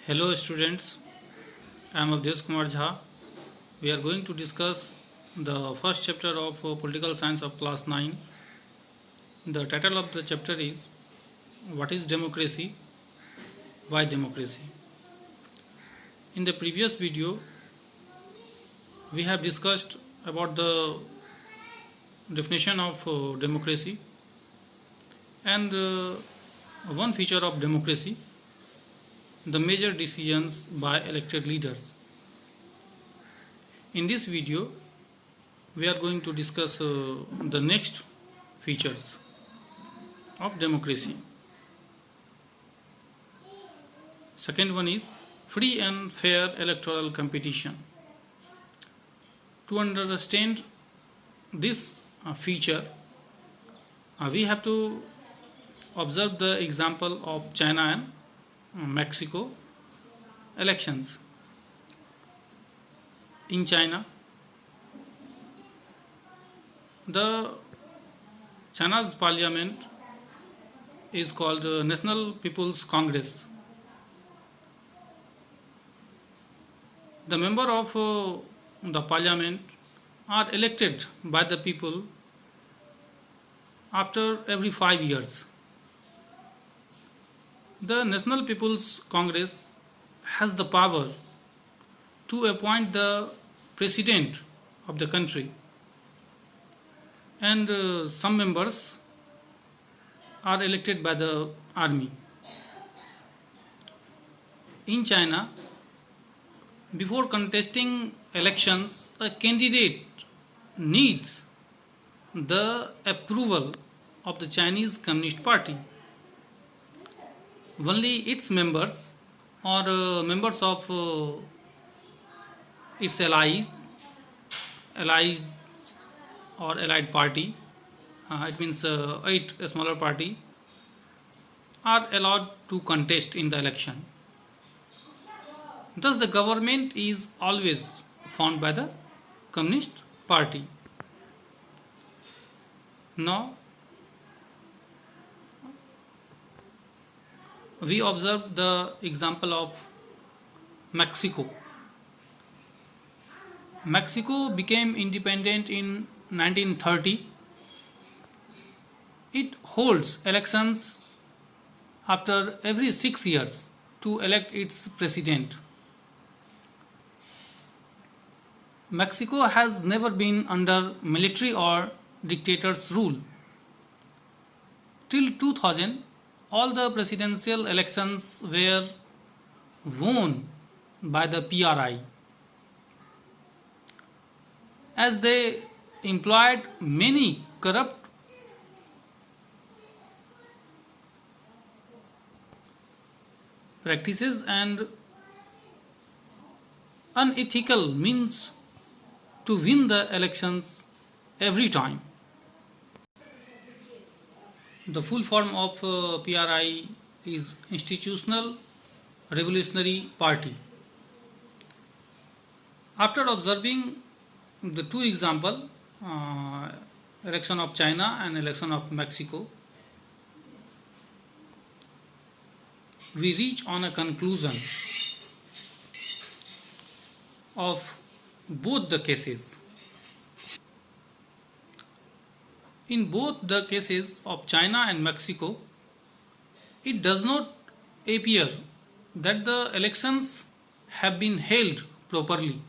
Hello students, I am Avdesh Kumar Jha. We are going to discuss the first chapter of Political Science of class 9. The title of the chapter is What is Democracy? Why Democracy? In the previous video, we have discussed about the definition of democracy and one feature of democracy, the major decisions by elected leaders. In this video, we are going to discuss the next features of democracy. Second one is free and fair electoral competition. To understand this feature, we have to observe the example of China and Mexico elections. In China, the China's parliament is called National People's Congress. The member of the parliament are elected by the people after every 5 years. The National People's Congress has the power to appoint the president of the country, and some members are elected by the army. In China, before contesting elections, a candidate needs the approval of the Chinese Communist Party. Only its members or members of its allied or allied party, it means 8 smaller party, are allowed to contest in the election. Thus the government is always formed by the Communist Party. Now we observe the example of Mexico. Mexico became independent in 1930. It holds elections after every 6 years to elect its president. Mexico has never been under military or dictator's rule. Till 2000, all the presidential elections were won by the PRI, as they employed many corrupt practices and unethical means to win the elections every time. The full form of PRI is Institutional Revolutionary Party. After observing the two examples, election of China and election of Mexico, we reach on a conclusion of both the cases. In both the cases of China and Mexico, it does not appear that the elections have been held properly.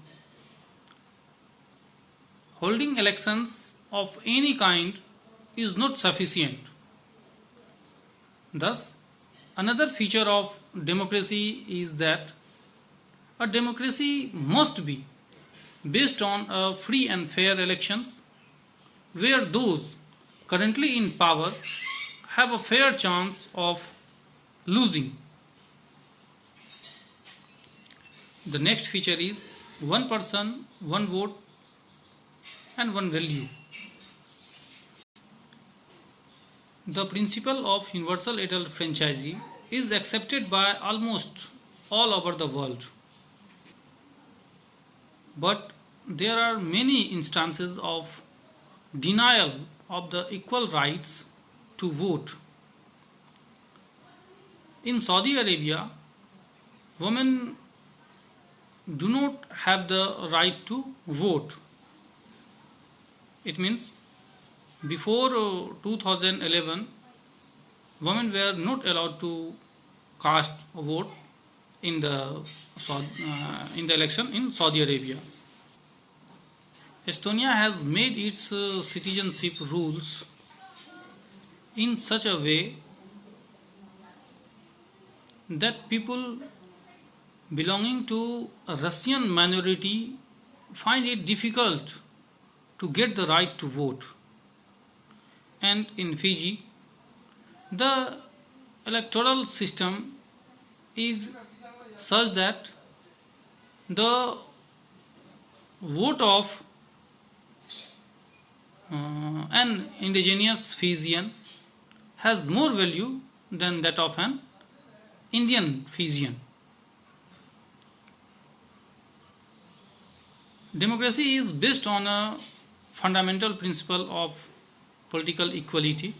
Holding elections of any kind is not sufficient. Thus, another feature of democracy is that a democracy must be based on a free and fair elections where those currently in power have a fair chance of losing. The next feature is one person, one vote and one value. The principle of universal adult franchisee is accepted by almost all over the world. But there are many instances of denial of the equal rights to vote. In Saudi Arabia, women do not have the right to vote. It means before 2011, women were not allowed to cast a vote in the election in Saudi Arabia. Estonia has made its citizenship rules in such a way that people belonging to a Russian minority find it difficult to get the right to vote. And in Fiji, the electoral system is such that the vote of an indigenous Fijian has more value than that of an Indian Fijian. Democracy is based on a fundamental principle of political equality.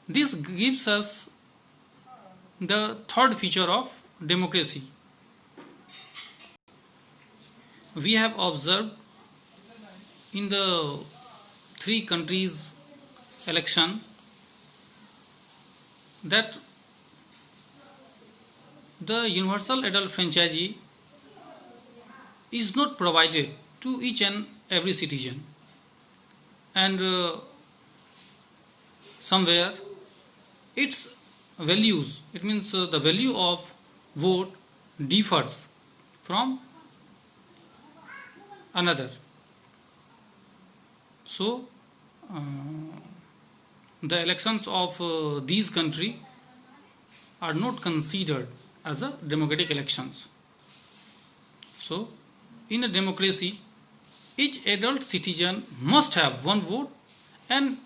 This gives us the third feature of democracy. We have observed in the three countries' election that the universal adult franchise is not provided to each and every citizen, and somewhere its values, it means the value of vote differs from another. So the elections of these countries are not considered as a democratic elections. So in a democracy, each adult citizen must have one vote, and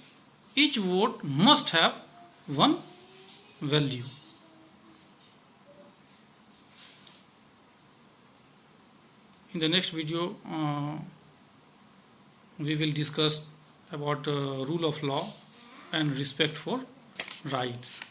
each vote must have one value. In the next video, we will discuss about rule of law and respect for rights.